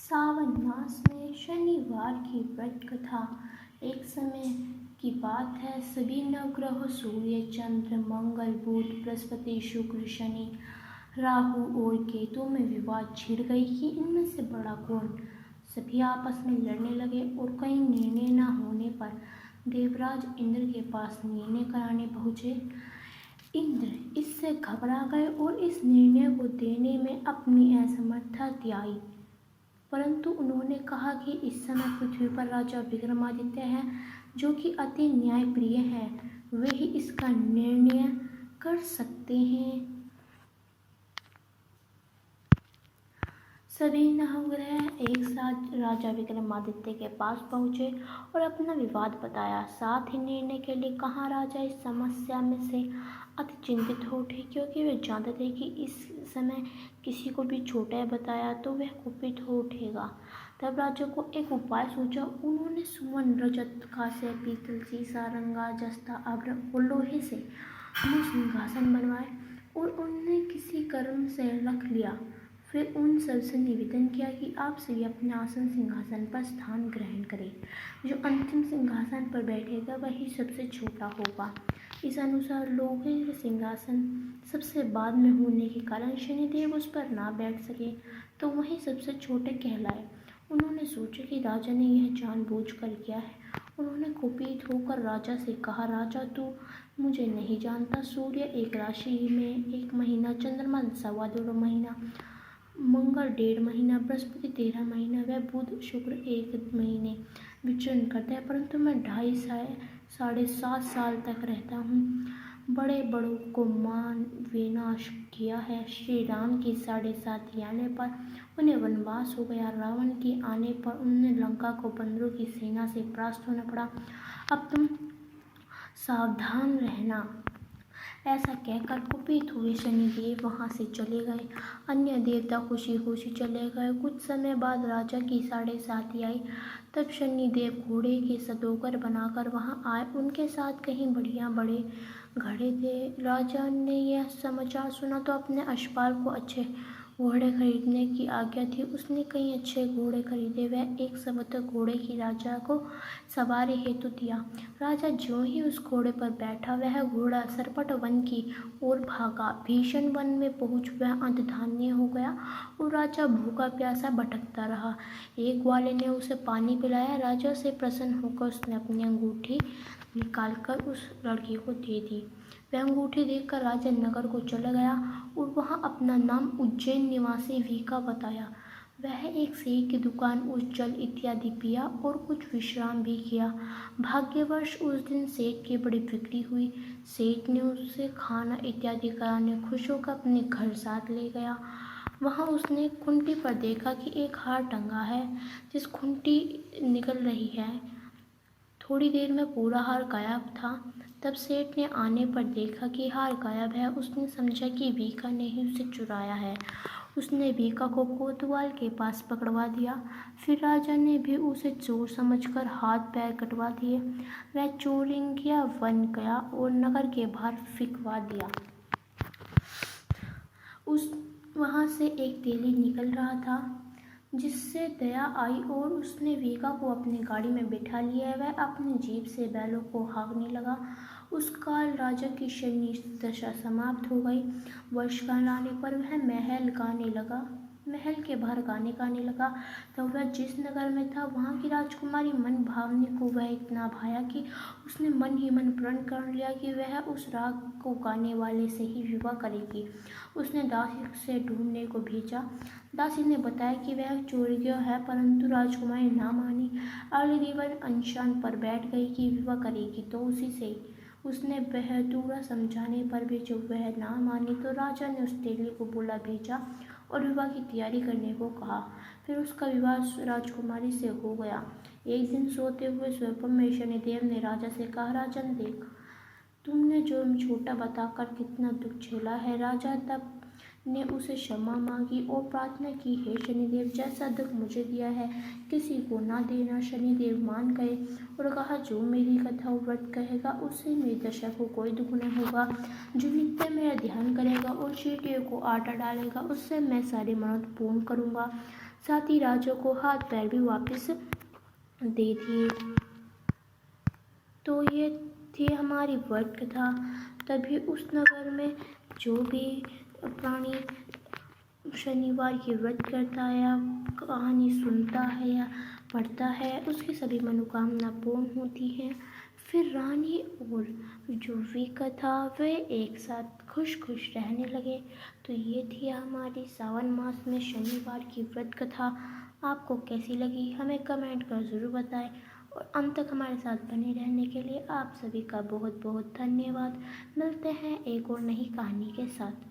सावन मास में शनिवार की व्रत कथा। एक समय की बात है, सभी नवग्रहों सूर्य, चंद्र, मंगल, बुध, बृहस्पति, शुक्र, शनि, राहु और केतु में विवाद छिड़ गई कि इनमें से बड़ा कौन। सभी आपस में लड़ने लगे और कहीं निर्णय न होने पर देवराज इंद्र के पास निर्णय कराने पहुंचे। इंद्र इससे घबरा गए और इस निर्णय को देने में अपनी असमर्थता दिखाई, परंतु उन्होंने कहा कि इस समय पृथ्वी पर राजा विक्रमादित्य हैं, जो कि अति न्यायप्रिय हैं। वे ही इसका निर्णय कर सकते हैं। सभी नवग्रह एक साथ राजा विक्रमादित्य के पास पहुंचे और अपना विवाद बताया, साथ ही निर्णय के लिए कहा। राजा इस समस्या में से अति चिंतित हो उठे, क्योंकि वे जानते थे कि इस समय किसी को भी छोटा बताया तो वह कुपित हो उठेगा। तब राजा को एक उपाय सूझा। उन्होंने सुवर्ण, रजत, कांस्य, पीतल, सीसा, रंगा, जस्ता, आभरण और लोहे से 9 सिंहासन बनवाए और उन्हें किसी क्रम से रख लिया। फिर उन सबसे निवेदन किया कि आप सभी अपने आसन सिंहासन पर स्थान ग्रहण करें। जो अंतिम सिंहासन पर बैठेगा वही सबसे छोटा होगा। इस अनुसार लोहे के सिंहासन सबसे बाद में होने के कारण शनिदेव उस पर ना बैठ सके, तो वही सबसे छोटे कहलाए। उन्होंने सोचा कि राजा ने यह जानबूझकर किया है। उन्होंने कुपित होकर राजा से कहा, राजा तू मुझे नहीं जानता। सूर्य एक राशि में 1 महीना, चंद्रमा 2.25 महीना, मंगल 1.5 महीना, बृहस्पति 13 महीना, वह बुध शुक्र 1 महीने विचरण करता है, परंतु मैं 2.5 से 7.5 साल तक रहता हूँ। बड़े बड़ों को मान विनाश किया है। श्री राम की 7.5 आने पर उन्हें वनवास हो गया। रावण के आने पर उन्हें लंका को बंदरों की सेना से परास्त होना पड़ा। अब तुम सावधान रहना। ऐसा कहकर कुपित हुए शनिदेव वहां से चले गए। अन्य देवता खुशी खुशी चले गए। कुछ समय बाद राजा की 7.5 आई। तब शनिदेव घोड़े के सदोकर बनाकर वहां आए। उनके साथ कहीं बढ़िया बड़े घोड़े थे। राजा ने यह समाचार सुना तो अपने अश्वपाल को अच्छे घोड़े खरीदने की आज्ञा थी। उसने कई अच्छे घोड़े खरीदे। वह एक सबतर घोड़े की राजा को सवारी हेतु दिया। राजा ज्यों ही उस घोड़े पर बैठा, वह घोड़ा सरपट वन की ओर भागा। भीषण वन में पहुंच वह अंतर्धान हो गया और राजा भूखा प्यासा भटकता रहा। एक ग्वाले ने उसे पानी पिलाया। राजा से प्रसन्न होकर उसने अपनी अंगूठी निकालकर उस लड़की को दे दी। वह अंगूठी देखकर राजा नगर को चला गया और वहां अपना नाम उज्जैन निवासी वीका बताया। वह एक सेठ की दुकान, उज्जल इत्यादि पिया और कुछ विश्राम भी किया। भाग्यवश उस दिन सेठ की बड़ी बिक्री हुई। सेठ ने उसे खाना इत्यादि कराने खुश होकर अपने घर साथ ले गया। वहां उसने खूंटी पर देखा कि एक हार टंगा है, जिस खूंटी निकल रही है। थोड़ी देर में पूरा हार गायब था। तब सेठ ने आने पर देखा कि हार गायब है। उसने समझा कि वीका ने ही उसे चुराया है। उसने वीका को कोतवाल के पास पकड़वा दिया। फिर राजा ने भी उसे चोर समझकर हाथ पैर कटवा दिए। वह चोरिंगिया बन गया और नगर के बाहर फिकवा दिया। वहां से एक तेली निकल रहा था, जिससे दया आई और उसने वीका को अपनी गाड़ी में बिठा लिया। वह अपनी जीभ से बैलों को हाँकने लगा। उस काल राजा की शनि दशा समाप्त हो गई। वर्षकाल आने पर वह महल के बाहर गाने गाने लगा। तब वह जिस नगर में था, वहाँ की राजकुमारी मन भावनी को वह इतना भाया कि उसने मन ही मन प्रण कर लिया कि वह उस राग को गाने वाले से ही विवाह करेगी। उसने दासी से ढूंढने को भेजा। दासी ने बताया कि वह चोरगिया है, परंतु राजकुमारी ना मानी। अगले दिन वह अनशन पर बैठ गई कि विवाह करेगी तो उसी से। उसने बहदूरा समझाने पर भी जब वह ना मानी तो राजा ने उस तेली को बुला भेजा और विवाह की तैयारी करने को कहा। फिर उसका विवाह राजकुमारी से हो गया। एक दिन सोते हुए स्वप्न में शनिदेव ने राजा से कहा, राजन देख, तुमने जो छोटा बताकर कितना दुख झेला है। राजा तब ने उसे क्षमा मांगी और प्रार्थना की, हे शनिदेव, जैसा दुख मुझे दिया है किसी को ना देना। शनिदेव मान गए और कहा, जो मेरी कथा व्रत कहेगा उससे मेरी दशा को कोई दुख नहीं होगा। जो नित्य मेरा ध्यान करेगा और चींटियों को आटा डालेगा, उससे मैं सारे मनोरथ पूर्ण करूँगा। साथ ही राजा को हाथ पैर भी वापस दे दिए। तो ये थी हमारी व्रत कथा। तभी उस नगर में जो भी प्राणी शनिवार की व्रत करता है या कहानी सुनता है या पढ़ता है, उसकी सभी मनोकामना पूर्ण होती हैं। फिर रानी और जो विकट था वे एक साथ खुश खुश रहने लगे। तो ये थी हमारी सावन मास में शनिवार की व्रत कथा। आपको कैसी लगी हमें कमेंट कर ज़रूर बताएं और अंत तक हमारे साथ बने रहने के लिए आप सभी का बहुत बहुत धन्यवाद। मिलते हैं एक और नई कहानी के साथ।